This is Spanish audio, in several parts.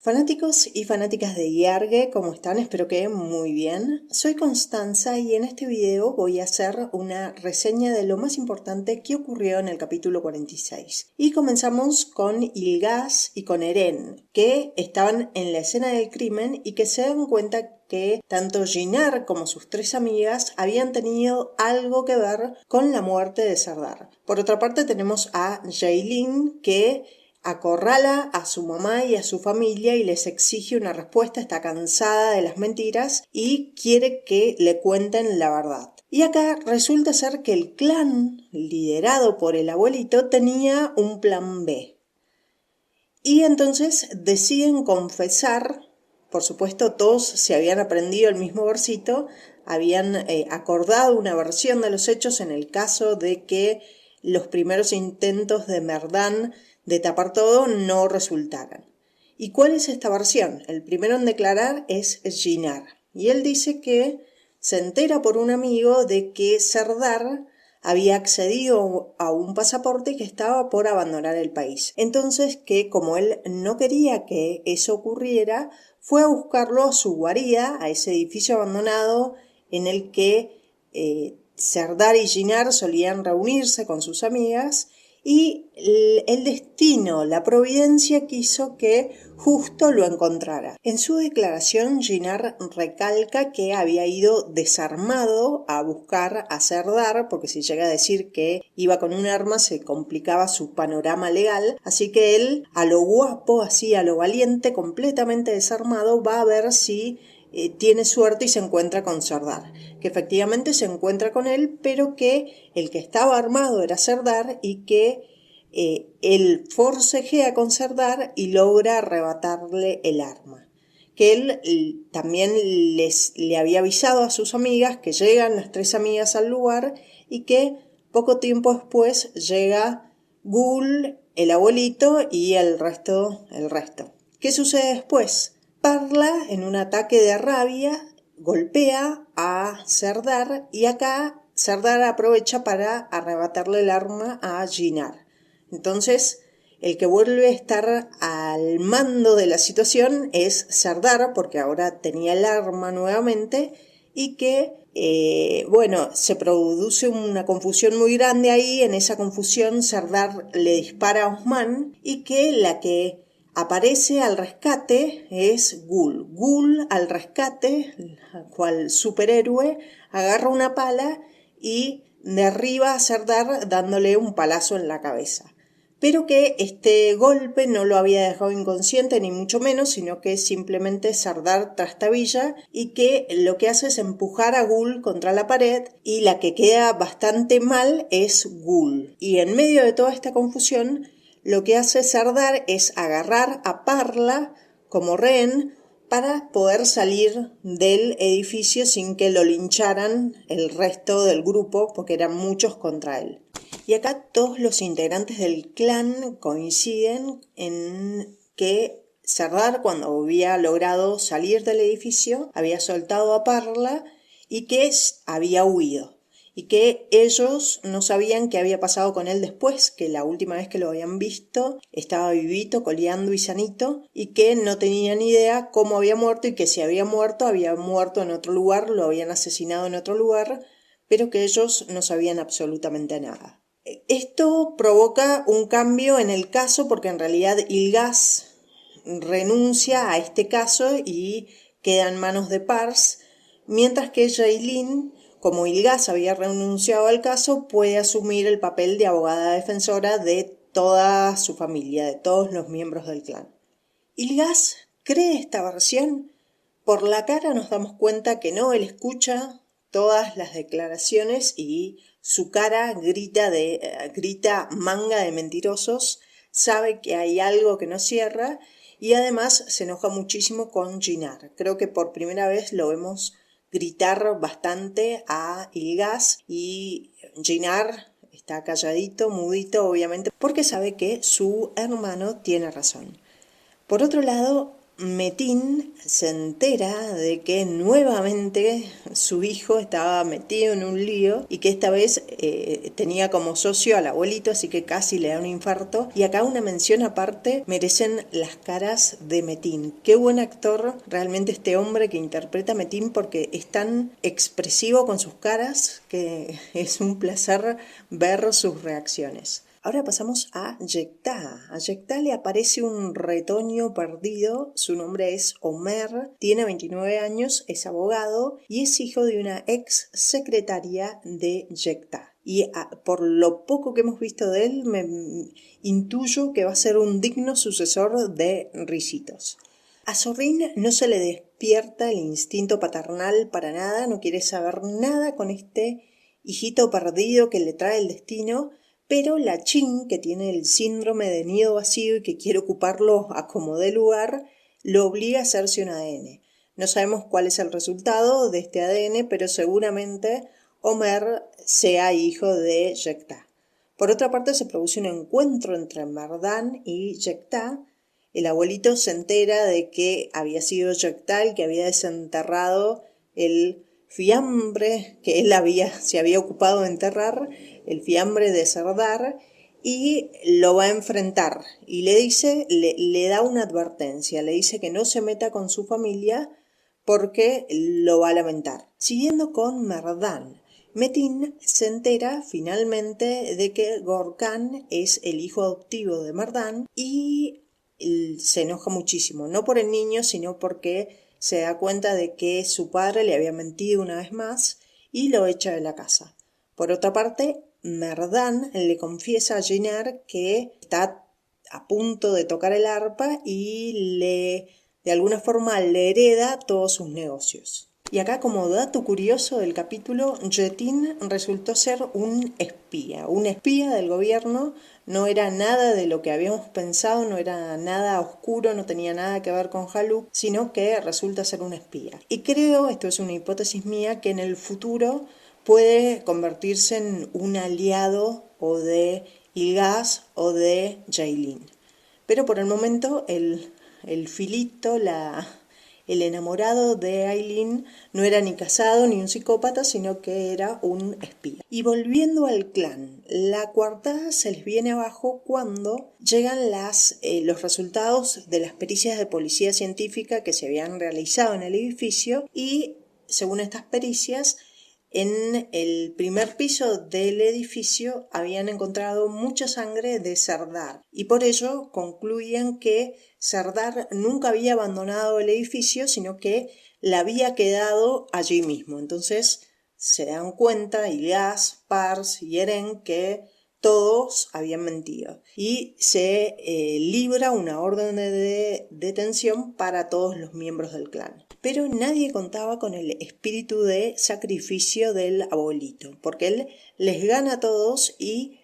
Fanáticos y fanáticas de IARGE, ¿cómo están? Espero que muy bien. Soy Constanza y en este video voy a hacer una reseña de lo más importante que ocurrió en el capítulo 46. Y comenzamos con Ilgaz y con Eren, que estaban en la escena del crimen y que se dan cuenta que tanto Jinar como sus tres amigas habían tenido algo que ver con la muerte de Serdar. Por otra parte tenemos a Jaylin, que acorrala a su mamá y a su familia y les exige una respuesta, está cansada de las mentiras y quiere que le cuenten la verdad. Y acá resulta ser que el clan, liderado por el abuelito, tenía un plan B. Y entonces deciden confesar, por supuesto todos se habían aprendido el mismo versito, habían acordado una versión de los hechos en el caso de que los primeros intentos de Merdan de tapar todo no resultaran. ¿Y cuál es esta versión? El primero en declarar es Jinar. Y él dice que se entera por un amigo de que Serdar había accedido a un pasaporte y que estaba por abandonar el país. Entonces que como él no quería que eso ocurriera, fue a buscarlo a su guarida, a ese edificio abandonado en el que Serdar y Jinar solían reunirse con sus amigas, y el destino, la providencia quiso que justo lo encontrara. En su declaración, Jinar recalca que había ido desarmado a buscar a Serdar, porque si llega a decir que iba con un arma se complicaba su panorama legal, así que él, a lo guapo, así a lo valiente, completamente desarmado, va a ver si tiene suerte y se encuentra con Serdar, que efectivamente se encuentra con él, pero que el que estaba armado era Serdar y que él forcejea con Serdar y logra arrebatarle el arma. Que él también le había avisado a sus amigas, que llegan las tres amigas al lugar y que poco tiempo después llega Gul, el abuelito y el resto. ¿Qué sucede después? Parla, en un ataque de rabia, golpea a Serdar y acá Serdar aprovecha para arrebatarle el arma a Jinar. Entonces, el que vuelve a estar al mando de la situación es Serdar, porque ahora tenía el arma nuevamente, y que, se produce una confusión muy grande ahí. En esa confusión Serdar le dispara a Osman y que la que aparece al rescate es Gul. Gul al rescate, cual superhéroe, agarra una pala y derriba a Serdar dándole un palazo en la cabeza. Pero que este golpe no lo había dejado inconsciente ni mucho menos, sino que simplemente Serdar trastabilla y que lo que hace es empujar a Gul contra la pared y la que queda bastante mal es Gul. Y en medio de toda esta confusión, lo que hace Serdar es agarrar a Parla como rehén para poder salir del edificio sin que lo lincharan el resto del grupo, porque eran muchos contra él. Y acá todos los integrantes del clan coinciden en que Serdar, cuando había logrado salir del edificio, había soltado a Parla y que había huido. Y que ellos no sabían qué había pasado con él después, que la última vez que lo habían visto estaba vivito, coleando y sanito, y que no tenían idea cómo había muerto y que si había muerto en otro lugar, lo habían asesinado en otro lugar, pero que ellos no sabían absolutamente nada. Esto provoca un cambio en el caso porque en realidad Ilgaz renuncia a este caso y queda en manos de Pars, mientras que Jaylin, como Ilgaz había renunciado al caso, puede asumir el papel de abogada defensora de toda su familia, de todos los miembros del clan. Ilgaz cree esta versión. Por la cara nos damos cuenta que no, él escucha todas las declaraciones y su cara grita manga de mentirosos, sabe que hay algo que no cierra y además se enoja muchísimo con Jinar. Creo que por primera vez lo vemos gritar bastante a Ilgaz y Jinar está calladito, mudito obviamente, porque sabe que su hermano tiene razón. Por otro lado, Metin se entera de que nuevamente su hijo estaba metido en un lío y que esta vez tenía como socio al abuelito, así que casi le da un infarto. Y acá una mención aparte merecen las caras de Metin. Qué buen actor realmente este hombre que interpreta a Metin, porque es tan expresivo con sus caras que es un placer ver sus reacciones. Ahora pasamos a Yekta. A Yekta le aparece un retoño perdido, su nombre es Omer, tiene 29 años, es abogado y es hijo de una ex secretaria de Yekta. Y por lo poco que hemos visto de él, me intuyo que va a ser un digno sucesor de Ricitos. A Zorrin no se le despierta el instinto paternal para nada, no quiere saber nada con este hijito perdido que le trae el destino. Pero la Chin, que tiene el síndrome de nido vacío y que quiere ocuparlo a como dé lugar, lo obliga a hacerse un ADN. No sabemos cuál es el resultado de este ADN, pero seguramente Omer sea hijo de Yekta. Por otra parte, se produce un encuentro entre Mardan y Yekta. El abuelito se entera de que había sido Yekta el que había desenterrado el fiambre que él se había ocupado de enterrar, el fiambre de Sardar, y lo va a enfrentar. Y le dice, le da una advertencia, le dice que no se meta con su familia porque lo va a lamentar. Siguiendo con Mardan, Metin se entera finalmente de que Gorkhan es el hijo adoptivo de Mardan y se enoja muchísimo, no por el niño, sino porque se da cuenta de que su padre le había mentido una vez más y lo echa de la casa. Por otra parte, Merdan le confiesa a Jinar que está a punto de tocar el arpa y de alguna forma le hereda todos sus negocios. Y acá, como dato curioso del capítulo, Yetin resultó ser un espía del gobierno. No era nada de lo que habíamos pensado, no era nada oscuro, no tenía nada que ver con Haluk, sino que resulta ser un espía. Y creo, esto es una hipótesis mía, que en el futuro puede convertirse en un aliado o de Ilgaz o de Jailin. Pero por el momento el filito, el enamorado de Aileen, no era ni casado ni un psicópata, sino que era un espía. Y volviendo al clan, la coartada se les viene abajo cuando llegan los resultados de las pericias de policía científica que se habían realizado en el edificio y, según estas pericias, en el primer piso del edificio habían encontrado mucha sangre de Sardar y por ello concluían que Sardar nunca había abandonado el edificio, sino que la había quedado allí mismo. Entonces se dan cuenta Ilyas, Pars y Eren que todos habían mentido y se libra una orden de detención para todos los miembros del clan. Pero nadie contaba con el espíritu de sacrificio del abuelito, porque él les gana a todos y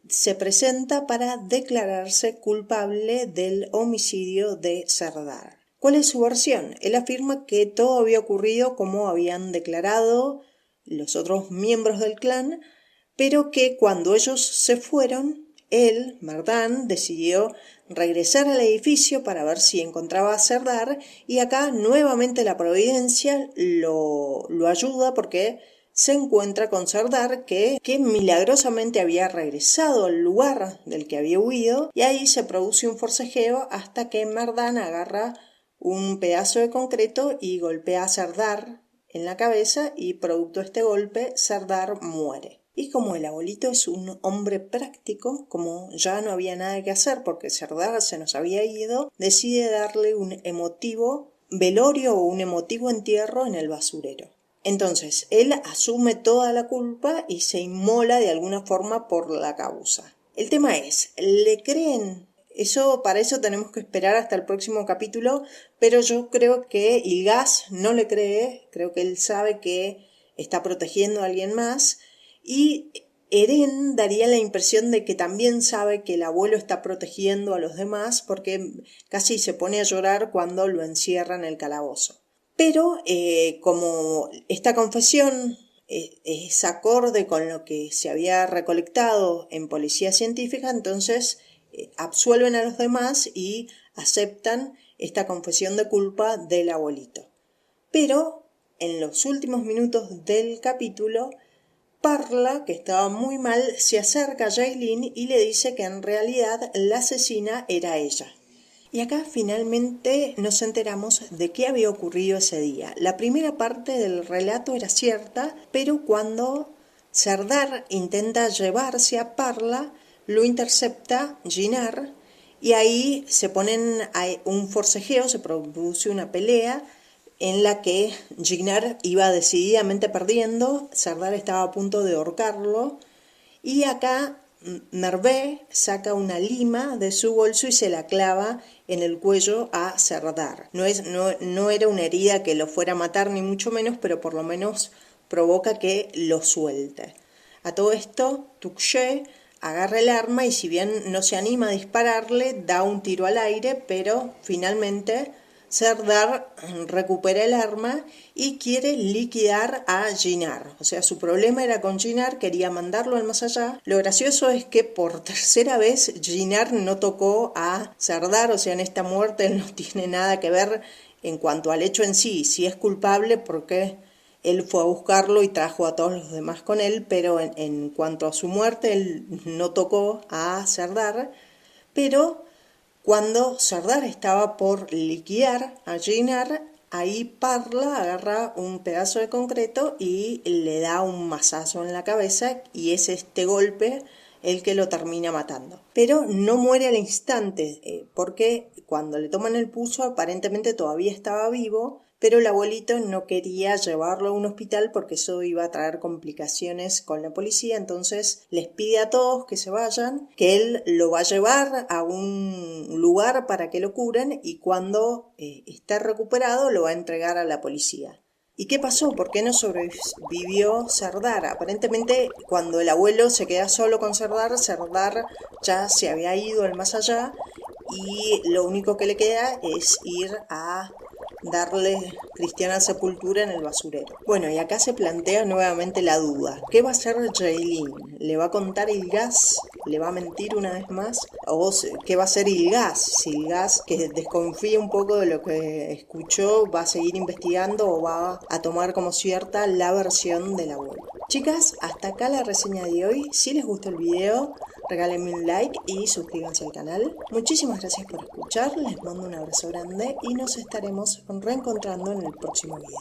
se presenta para declararse culpable del homicidio de Sardar. ¿Cuál es su versión? Él afirma que todo había ocurrido como habían declarado los otros miembros del clan, pero que cuando ellos se fueron, él, Mardan, decidió regresar al edificio para ver si encontraba a Sardar y acá nuevamente la providencia lo ayuda porque se encuentra con Sardar que milagrosamente había regresado al lugar del que había huido y ahí se produce un forcejeo hasta que Mardan agarra un pedazo de concreto y golpea a Sardar en la cabeza y producto de este golpe Sardar muere. Y como el abuelito es un hombre práctico, como ya no había nada que hacer porque Sardar se nos había ido, decide darle un emotivo velorio o un emotivo entierro en el basurero. Entonces, él asume toda la culpa y se inmola de alguna forma por la causa. El tema es, ¿le creen? Para eso tenemos que esperar hasta el próximo capítulo, pero yo creo que Ilgaz no le cree, creo que él sabe que está protegiendo a alguien más, y Eren daría la impresión de que también sabe que el abuelo está protegiendo a los demás porque casi se pone a llorar cuando lo encierra en el calabozo. Pero como esta confesión es acorde con lo que se había recolectado en policía científica, entonces absuelven a los demás y aceptan esta confesión de culpa del abuelito. Pero en los últimos minutos del capítulo, Parla, que estaba muy mal, se acerca a Jailin y le dice que en realidad la asesina era ella. Y acá finalmente nos enteramos de qué había ocurrido ese día. La primera parte del relato era cierta, pero cuando Serdar intenta llevarse a Parla, lo intercepta Jinar y ahí se ponen a un forcejeo, se produce una pelea en la que Jinar iba decididamente perdiendo, Serdar estaba a punto de ahorcarlo y acá Merve saca una lima de su bolso y se la clava en el cuello a Serdar. No era una herida que lo fuera a matar ni mucho menos, pero por lo menos provoca que lo suelte. A todo esto, Tukhshé agarra el arma y si bien no se anima a dispararle, da un tiro al aire, pero finalmente Serdar recupera el arma y quiere liquidar a Jinar. O sea, su problema era con Jinar, quería mandarlo al más allá. Lo gracioso es que por tercera vez Jinar no tocó a Serdar, o sea, en esta muerte él no tiene nada que ver en cuanto al hecho en sí. Si es culpable porque él fue a buscarlo y trajo a todos los demás con él, pero en cuanto a su muerte él no tocó a Serdar, pero cuando Serdar estaba por liquidar a Jinar, ahí Parla agarra un pedazo de concreto y le da un mazazo en la cabeza y es este golpe el que lo termina matando. Pero no muere al instante, porque cuando le toman el pulso aparentemente todavía estaba vivo, pero el abuelito no quería llevarlo a un hospital porque eso iba a traer complicaciones con la policía, entonces les pide a todos que se vayan, que él lo va a llevar a un lugar para que lo curen y cuando esté recuperado lo va a entregar a la policía. ¿Y qué pasó? ¿Por qué no sobrevivió Serdar? Aparentemente cuando el abuelo se queda solo con Serdar, Serdar ya se había ido al más allá y lo único que le queda es ir a darle cristiana sepultura en el basurero. Bueno, y acá se plantea nuevamente la duda. ¿Qué va a hacer Jailin? ¿Le va a contar Ilgaz? ¿Le va a mentir una vez más? ¿O qué va a hacer Ilgaz? Si Ilgaz, que desconfía un poco de lo que escuchó, va a seguir investigando o va a tomar como cierta la versión del abuelo. Chicas, hasta acá la reseña de hoy. Si les gustó el video, regálenme un like y suscríbanse al canal. Muchísimas gracias por escuchar, les mando un abrazo grande y nos estaremos reencontrando en el próximo video.